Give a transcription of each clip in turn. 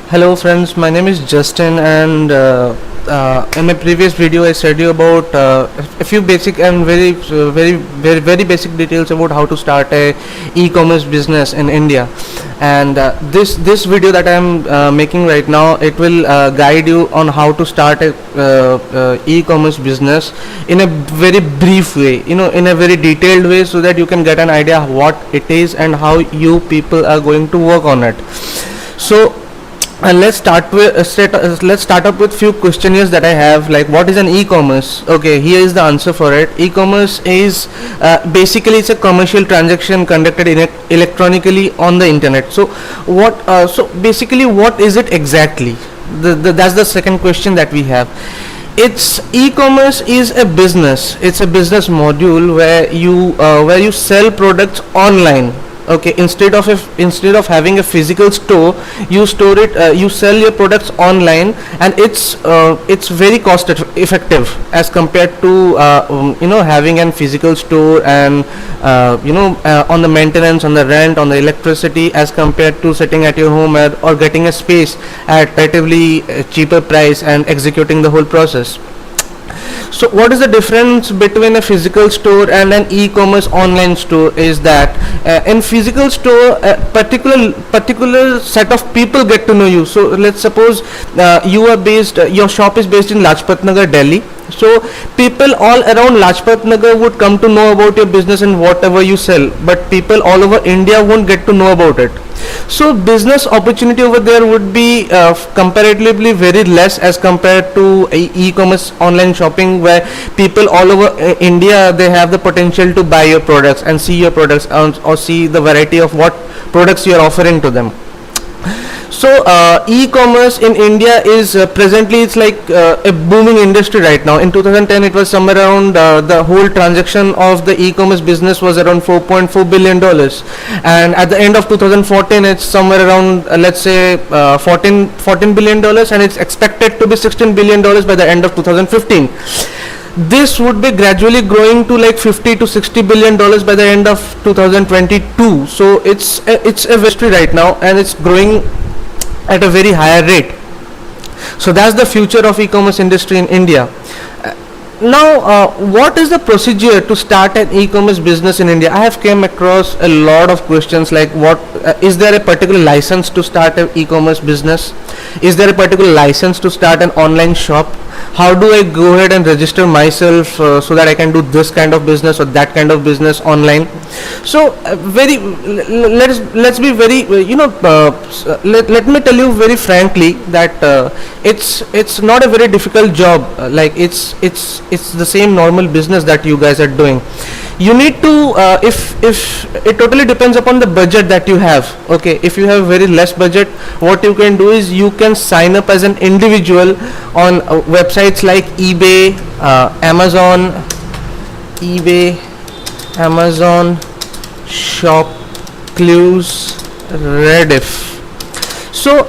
Hello friends, my name is Justin, and in my previous video I said you about a few basic and very basic details about how to start a e-commerce business in India. And this video that I am making right now, it will guide you on how to start a e-commerce business in a very brief way, in a very detailed way, so that you can get an idea what it is and how you people are going to work on it. So let's start up with few questionnaires that I have, like what is an e-commerce. Okay, here is the answer for it. E-commerce is basically it's a commercial transaction conducted electronically on the internet. So basically what is it exactly? That's the second question that we have. It's e-commerce is a business. It's a business module where you sell products online. Okay, instead of having a physical store, you sell your products online, and it's very cost effective as compared to having a physical store, and on the maintenance, on the rent, on the electricity, as compared to sitting at your home or getting a space at relatively cheaper price and executing the whole process. So what is the difference between a physical store and an e-commerce online store is that in physical store, a particular set of people get to know you. So let's suppose your shop is based in Lajpat Nagar, Delhi. So people all around Lajpat Nagar would come to know about your business and whatever you sell, but people all over India won't get to know about it. So business opportunity over there would be comparatively very less as compared to e-commerce online shopping, where people all over India, they have the potential to buy your products and see your products, or see the variety of what products you are offering to them. So e-commerce in India is presently, it's like a booming industry right now. In 2010 it was somewhere around, the whole transaction of the e-commerce business was around $4.4 billion, and at the end of 2014 it's somewhere around let's say $14 billion, and it's expected to be $16 billion by the end of 2015. This would be gradually growing to like $50 to $60 billion by the end of 2022. So it's a industry right now, and it's growing at a very higher rate. So that's the future of e-commerce industry in India. Now what is the procedure to start an e-commerce business in India? I have came across a lot of questions like, what is there a particular license to start an e-commerce business? Is there a particular license to start an online shop? How do I go ahead and register myself so that I can do this kind of business or that kind of business online? So let's be very let me tell you very frankly that it's not a very difficult job. Like it's the same normal business that you guys are doing. You need to if it totally depends upon the budget that you have. Okay, if you have very less budget, what you can do is you can sign up as an individual on websites like Amazon, Shop, Clues, Rediff. So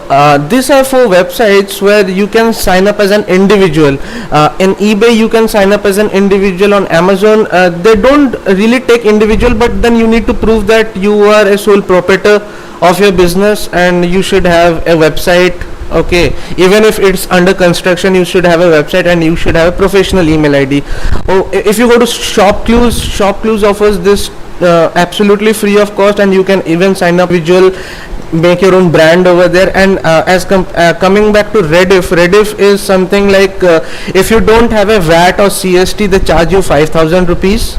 these are 4 websites where you can sign up as an individual. In eBay you can sign up as an individual. On Amazon they don't really take individual, but then you need to prove that you are a sole proprietor of your business, and you should have a website. Okay, even if it's under construction, you should have a website, and you should have a professional email ID. If you go to Shop Clues offers this absolutely free of cost, and you can even sign up visual, make your own brand over there. And coming back to Rediff is something like if you don't have a VAT or CST, they charge you 5,000 rupees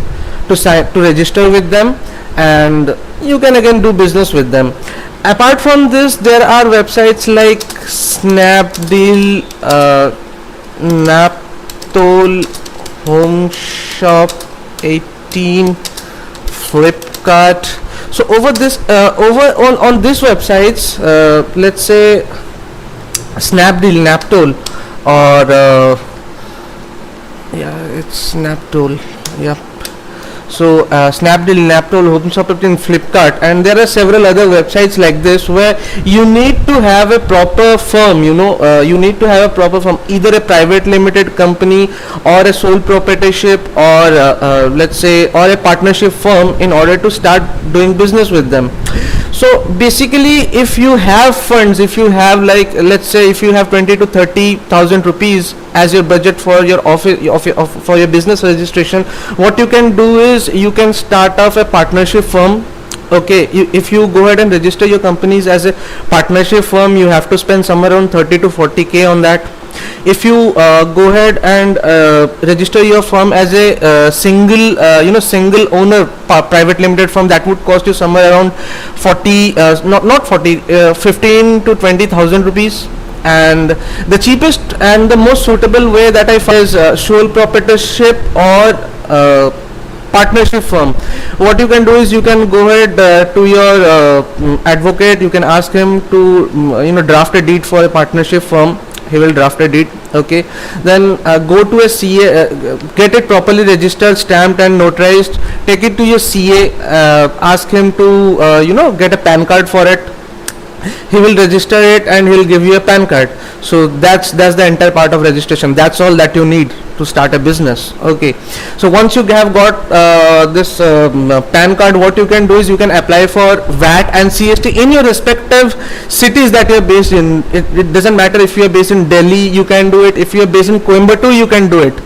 to register with them, and you can again do business with them. Apart from this, there are websites like Snapdeal, Naptol, Home Shop 18, Flipkart. So over on these websites, let's say Snapdeal, Naptol, or it's Naptol. Yep. So Snapdeal, Naptol, Home Shop, and Flipkart, and there are several other websites like this where you need to have a proper firm. You need to have a proper firm, either a private limited company or a sole proprietorship, or let's say, or a partnership firm, in order to start doing business with them. So basically, if you have funds, if you have, like, let's say if you have 20 to 30,000 rupees as your budget for your office for your business registration, what you can do is you can start off a partnership firm. Okay, if you go ahead and register your companies as a partnership firm, you have to spend somewhere around 30 to 40K on that. If you go ahead and register your firm as a single owner private limited firm, that would cost you somewhere around 40 not 40 15 to 20,000 rupees. And the cheapest and the most suitable way that I find is sole proprietorship or partnership firm. What you can do is you can go ahead to your advocate, you can ask him to draft a deed for a partnership firm. He will draft a deed. Okay, then go to a CA, get it properly registered, stamped and notarized, take it to your CA, ask him to get a PAN card for it. He will register it and he will give you a PAN card. So that's the entire part of registration. That's all that you need to start a business. Okay, so once you have got this PAN card, what you can do is you can apply for VAT and CST in your respective cities that you are based in. It doesn't matter if you are based in Delhi, you can do it. If you are based in Coimbatore, you can do it.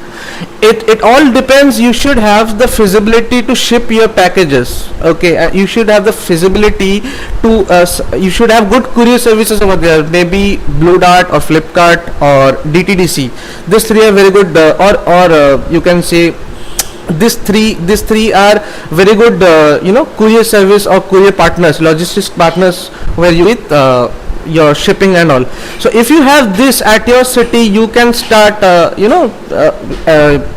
It all depends. You should have the feasibility to ship your packages. Okay, you should have the feasibility to you should have good courier services over there, maybe Blue Dart or Flipkart or DTDC. These three are very good, or you can say these three are very good courier service or courier partners, logistics partners, where you with your shipping and all. So if you have this at your city, you can start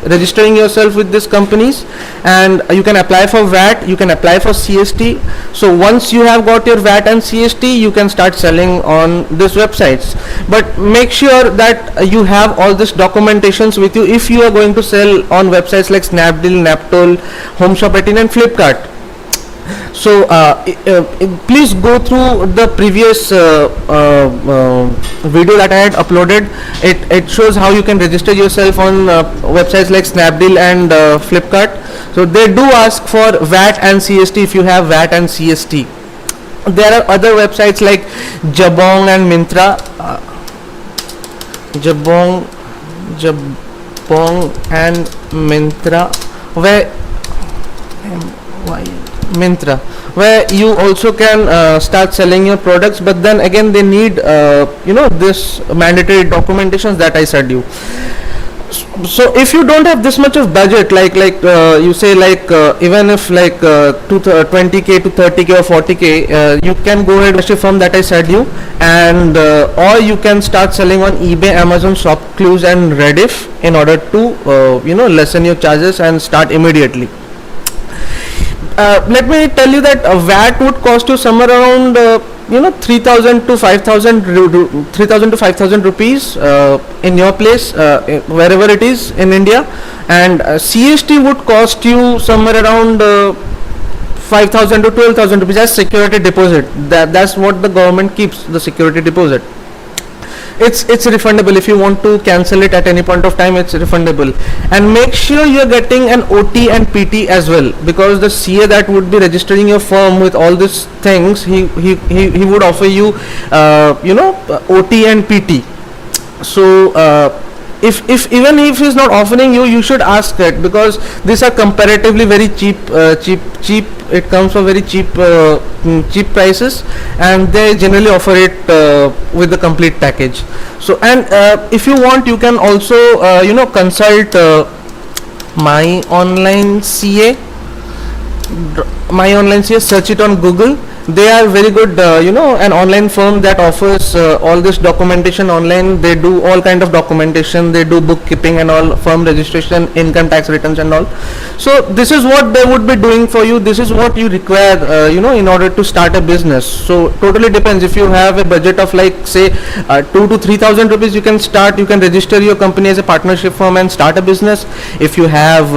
registering yourself with these companies, and you can apply for VAT, you can apply for CST. So once you have got your VAT and CST, you can start selling on these websites. But make sure that you have all this documentations with you if you are going to sell on websites like Snapdeal, Naptol, Home Shop 18 and Flipkart. So please go through the previous video that I had uploaded. It shows how you can register yourself on websites like Snapdeal and Flipkart. So they do ask for VAT and CST if you have VAT and CST. There are other websites like Jabong and Myntra. Jabong and Myntra, where you also can start selling your products, but then again they need this mandatory documentations that I said you. So if you don't have this much of budget, like you say, like even if like 20K to 30K or 40K, you can go ahead with a firm that I said you, and or you can start selling on eBay, Amazon, ShopClues and Rediff in order to lessen your charges and start immediately. Let me tell you that VAT would cost you somewhere around 3,000 to 5,000 rupees in your place, wherever it is in India, and CST would cost you somewhere around 5,000 to 12,000 rupees as security deposit. That's what the government keeps, the security deposit. It's refundable. If you want to cancel it at any point of time, it's refundable. And make sure you're getting an OT and PT as well, because the CA that would be registering your firm with all these things, he would offer you OT and PT. So if even if he's not offering you should ask it, because these are comparatively very cheap. It comes for very cheap prices, and they generally offer it with the complete package. So, and if you want, you can also consult My Online CA. My Online CA, search it on Google. They are very good, an online firm that offers all this documentation online. They do all kind of documentation. They do bookkeeping and all, firm registration, income tax returns and all. So this is what they would be doing for you. This is what you require, in order to start a business. So totally depends. If you have a budget of like say 2 to 3,000 rupees, you can start. You can register your company as a partnership firm and start a business. If you have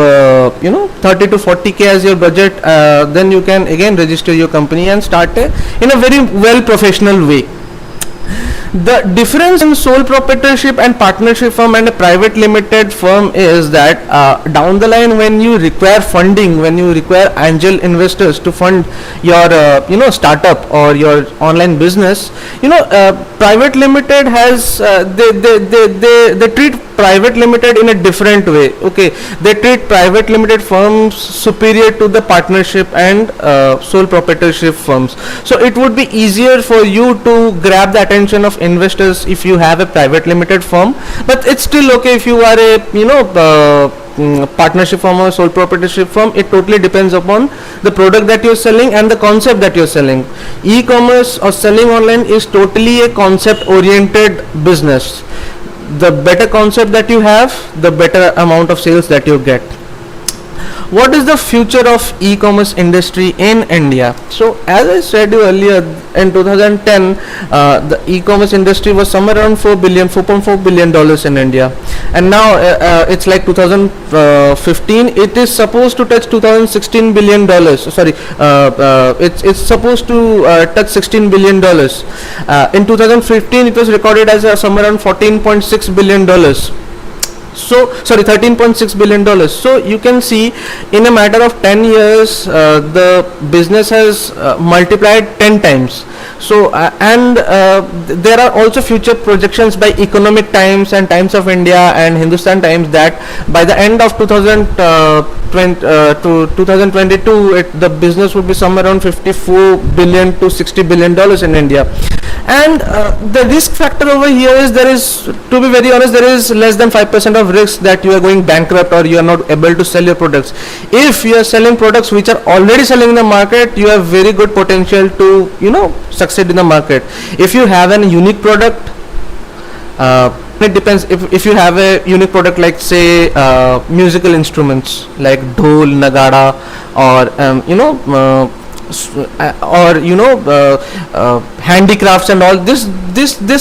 30 to 40K as your budget, then you can again register your company and start in a very well professional way. The difference in sole proprietorship and partnership firm and a private limited firm is that down the line, when you require funding, when you require angel investors to fund your startup or your online business, private limited has they treat private limited in a different way. Okay, they treat private limited firms superior to the partnership and sole proprietorship firms. So it would be easier for you to grab the attention of investors if you have a private limited firm, but it's still okay if you are a partnership firm or sole proprietorship firm. It totally depends upon the product that you're selling and the concept that you're selling. E-commerce or selling online is totally a concept oriented business. The better concept that you have, the better amount of sales that you get. What is the future of e-commerce industry in India? So as I said you earlier, in 2010 the e-commerce industry was somewhere around 4.4 billion dollars in India, and now it's like 2015 it is supposed to touch 2016 billion dollars. Sorry, it's supposed to touch 16 billion dollars. In 2015 it was recorded as somewhere around 14.6 billion dollars. So sorry, 13.6 billion dollars. So you can see in a matter of 10 years the business has multiplied 10 times. So there are also future projections by Economic Times and Times of India and Hindustan Times that by the end of 2022 the business would be somewhere around 54 billion to 60 billion dollars in India. And the risk factor over here is, to be very honest, there is less than 5% of risk that you are going bankrupt or you are not able to sell your products. If you are selling products which are already selling in the market, you have very good potential to succeed in the market. If you have a unique product, it depends. If you have a unique product like say musical instruments like dhol, nagada, or handicrafts and all these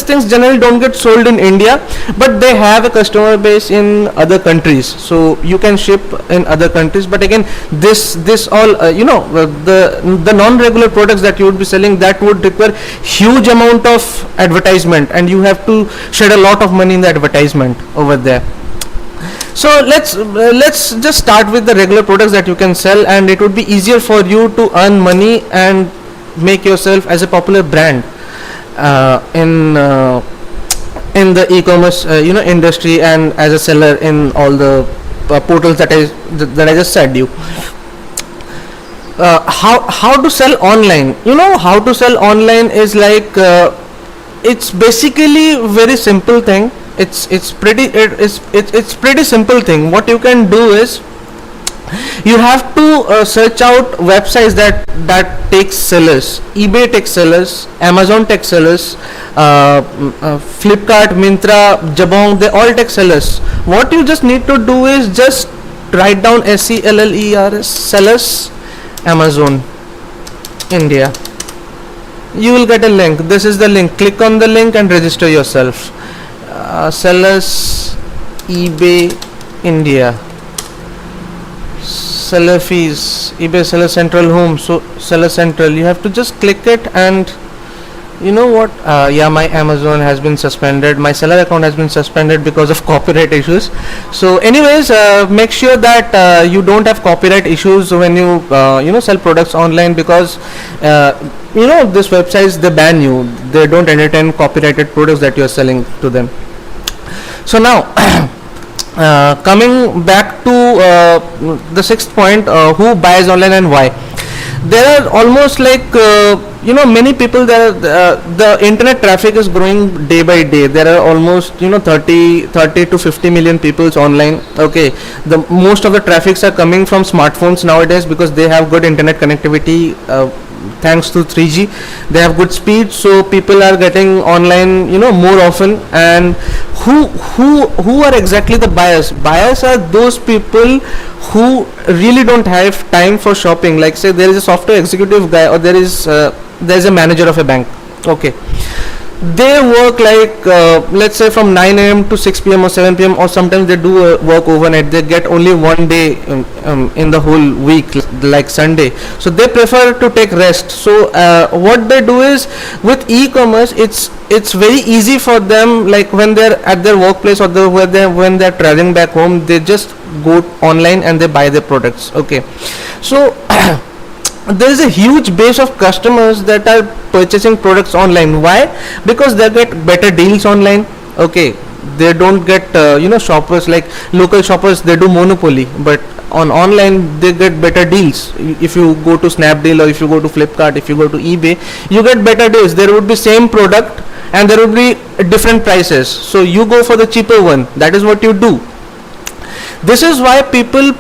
things generally don't get sold in India, but they have a customer base in other countries, so you can ship in other countries. But again, this all the non-regular products that you would be selling, that would require huge amount of advertisement, and you have to shed a lot of money in the advertisement over there. So let's just start with the regular products that you can sell, and it would be easier for you to earn money and make yourself as a popular brand in the e-commerce industry, and as a seller in all the portals that I just said you. How to sell online? How to sell online is like it's basically very simple thing. It's pretty simple thing. What you can do is, you have to search out websites that takes sellers. eBay takes sellers, Amazon takes sellers, Flipkart, Myntra, Jabong, they all take sellers. What you just need to do is just write down SELLERS, sellers, Amazon, India. You will get a link. This is the link. Click on the link and register yourself. Sellers, eBay, India. Seller fees, eBay Seller Central Home. So Seller Central, you have to just click it, and you know what, yeah, my Amazon has been suspended, my seller account has been suspended because of copyright issues. So anyways, make sure that you don't have copyright issues when you sell products online, because these websites, they ban you, they don't entertain copyrighted products that you are selling to them. So now coming back to the sixth point, who buys online and why. There are almost like many people, the internet traffic is growing day by day. There are almost 30 to 50 million people online. Okay, the most of the traffics are coming from smartphones nowadays, because they have good internet connectivity. Thanks to 3G, they have good speed, so people are getting online more often. And who are exactly the buyers? Buyers are those people who really don't have time for shopping. Like say there is a software executive guy, or there is a manager of a bank. Okay, they work like let's say from 9 a.m. to 6 p.m. or 7 p.m. or sometimes they do work overnight. They get only one day in the whole week, like Sunday, so they prefer to take rest. So what they do is, with e-commerce, it's very easy for them, like when they're at their workplace or when they're traveling back home, they just go online and they buy their products. Okay, so there is a huge base of customers that are purchasing products online. Why? Because they get better deals online. Okay, they don't get shoppers like local shoppers, they do monopoly, but on online they get better deals. If you go to Snapdeal or if you go to Flipkart, if you go to eBay, you get better deals. There would be same product and there would be different prices, so you go for the cheaper one. That is what you do. This is why people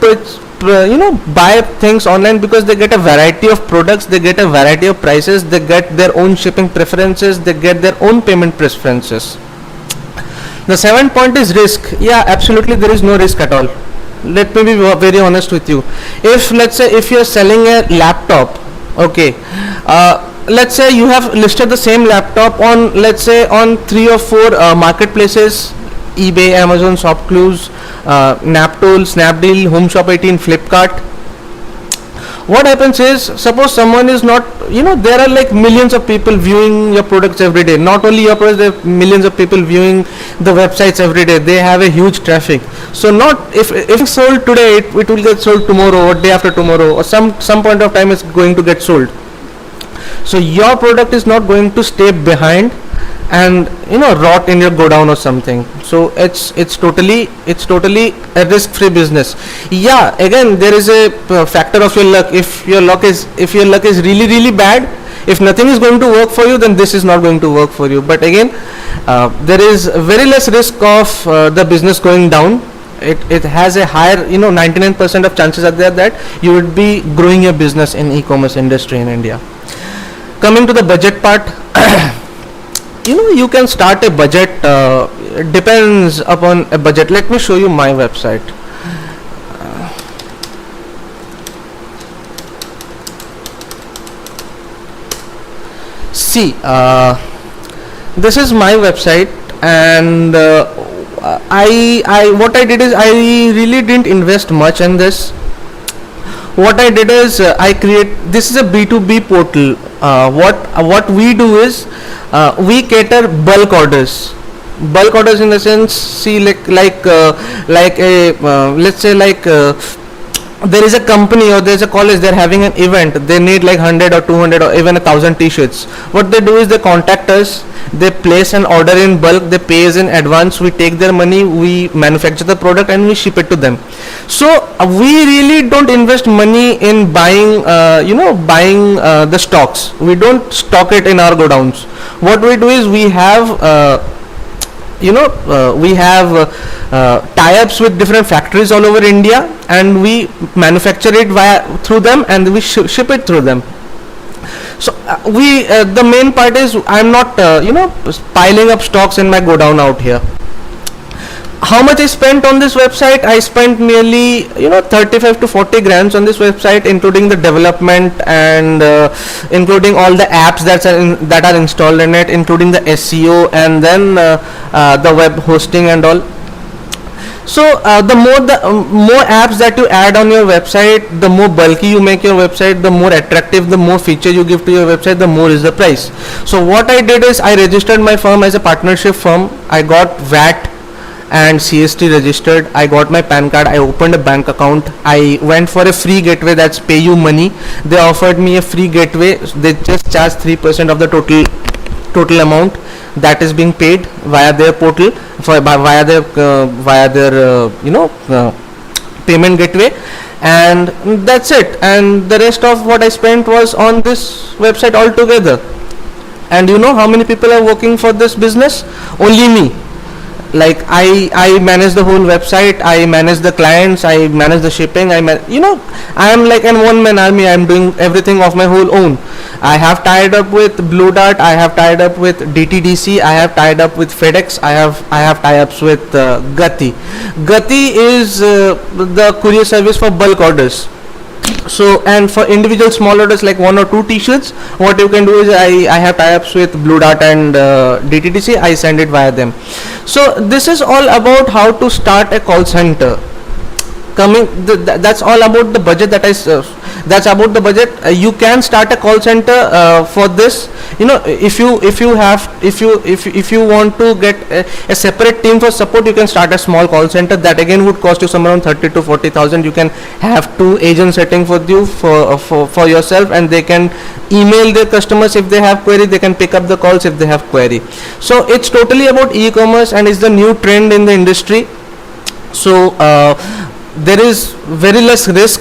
buy things online, because they get a variety of products, they get a variety of prices, they get their own shipping preferences, they get their own payment preferences. The 7th point is risk. Yeah, absolutely, there is no risk at all. Let me be very honest with you. If let's say if you are selling a laptop, okay, let's say you have listed the same laptop on, let's say, on 3 or 4 marketplaces: eBay, Amazon, Shopcluse, Naptol, Snapdeal, Home Shop 18, Flipkart. What happens is, suppose someone is not, there are like millions of people viewing your products every day. Not only your products, there are millions of people viewing the websites every day. They have a huge traffic. So not if it's sold today, it will get sold tomorrow or day after tomorrow, or some point of time it's going to get sold. So your product is not going to stay behind and rot in your godown or something. So it's totally a risk-free business. Yeah, again, there is a factor of your luck. If your luck is really bad, if nothing is going to work for you, then this is not going to work for you. But again, there is very less risk of the business going down. It has a higher, 99% of chances are there that you would be growing your business in e-commerce industry in India. Coming to the budget part, you can start a budget. Depends upon a budget. Let me show you my website. See, this is my website, and what I did is, I really didn't invest much in this. What I did is, this is a B2B portal. What we do is, we cater bulk orders in the sense, see, like let's say, there is a company or there is a college, they are having an event, they need like 100 or 200 or even 1,000 t-shirts. What they do is, they contact us, they place an order in bulk, they pay us in advance, we take their money, we manufacture the product and we ship it to them. So we really don't invest money in buying the stocks. We don't stock it in our godowns. What we do is, we have tie-ups with different factories all over India, and we manufacture it through them, and we ship it through them. So the main part is, I'm not piling up stocks in my godown out here. How much I spent on this website? I spent nearly 35 to 40 grand on this website, including the development and including all the apps that are installed in it, including the SEO and then the web hosting and all. So the more apps that you add on your website, the more bulky you make your website, the more attractive, the more feature you give to your website, the more is the price. So what I did is, I registered my firm as a partnership firm. I got VAT and CST registered. I got my PAN card. I opened a bank account. I went for a free gateway, that's PayU Money. They offered me a free gateway. They just charge 3% of the total amount that is being paid via their portal, via their payment gateway, and that's it. And the rest of what I spent was on this website altogether. And you know how many people are working for this business? Only me. Like I manage the whole website, I manage the clients, I manage the shipping, I am like an one-man army. I am doing everything of my whole own. I have tied up with Blue Dart, I have tied up with DTDC, I have tied up with FedEx, I have tie-ups with Gati. Gati is the courier service for bulk orders. So, and for individual small orders like 1 or 2 t-shirts, what you can do is I have tie-ups with Blue Dart and DTTC. I send it via them. So this is all about how to start a call center. That's all about the budget that that's about the budget. You can start a call center for this. If you want to get a separate team for support, you can start a small call center. That again would cost you somewhere around 30 to 40,000. You can have 2 agents setting for you for yourself, and they can email their customers if they have query. They can pick up the calls if they have query. So it's totally about e-commerce, and it's the new trend in the industry. So there is very less risk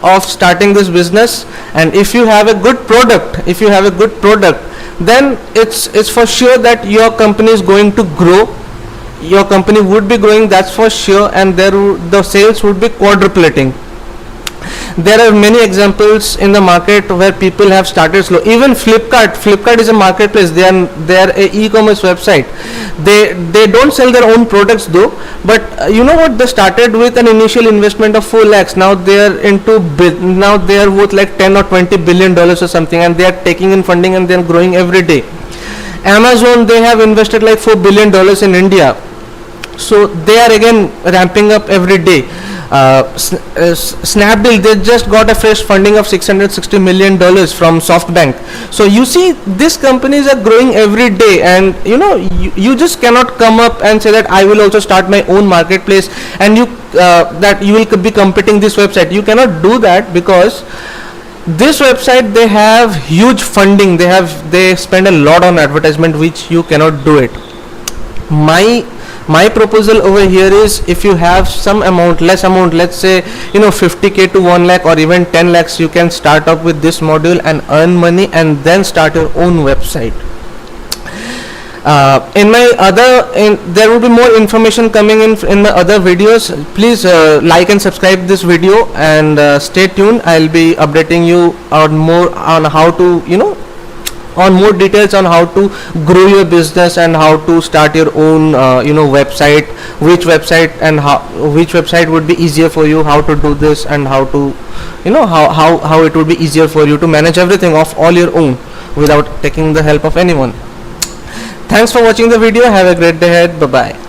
of starting this business, and if you have a good product, then it's for sure that your company is going to grow. Your company would be growing, that's for sure, and the sales would be quadrupling. There are many examples in the market where people have started slow. Even Flipkart is a marketplace. They are a e-commerce website. They don't sell their own products though, but you know what, they started with an initial investment of 4 lakhs. Now they are worth like 10 or 20 billion dollars or something, and they are taking in funding, and they are growing every day. Amazon, they have invested like $4 billion in India, so they are again ramping up every day. Snapdeal, they just got a fresh funding of $660 million from SoftBank. So you see, these companies are growing every day, and you just cannot come up and say that I will also start my own marketplace, and that you will be competing this website. You cannot do that, because this website, they have huge funding. They spend a lot on advertisement, which you cannot do it. My proposal over here is, if you have some less amount, let's say 50k to 1 lakh or even 10 lakhs, you can start up with this module and earn money, and then start your own website. There will be more information coming in my other videos. Please like and subscribe this video, and stay tuned. I'll be updating you on more on how to on more details on how to grow your business and how to start your own website, which website would be easier for you, how to do this, and how to how it would be easier for you to manage everything of all your own without taking the help of anyone. Thanks for watching the video. Have a great day ahead. Bye bye.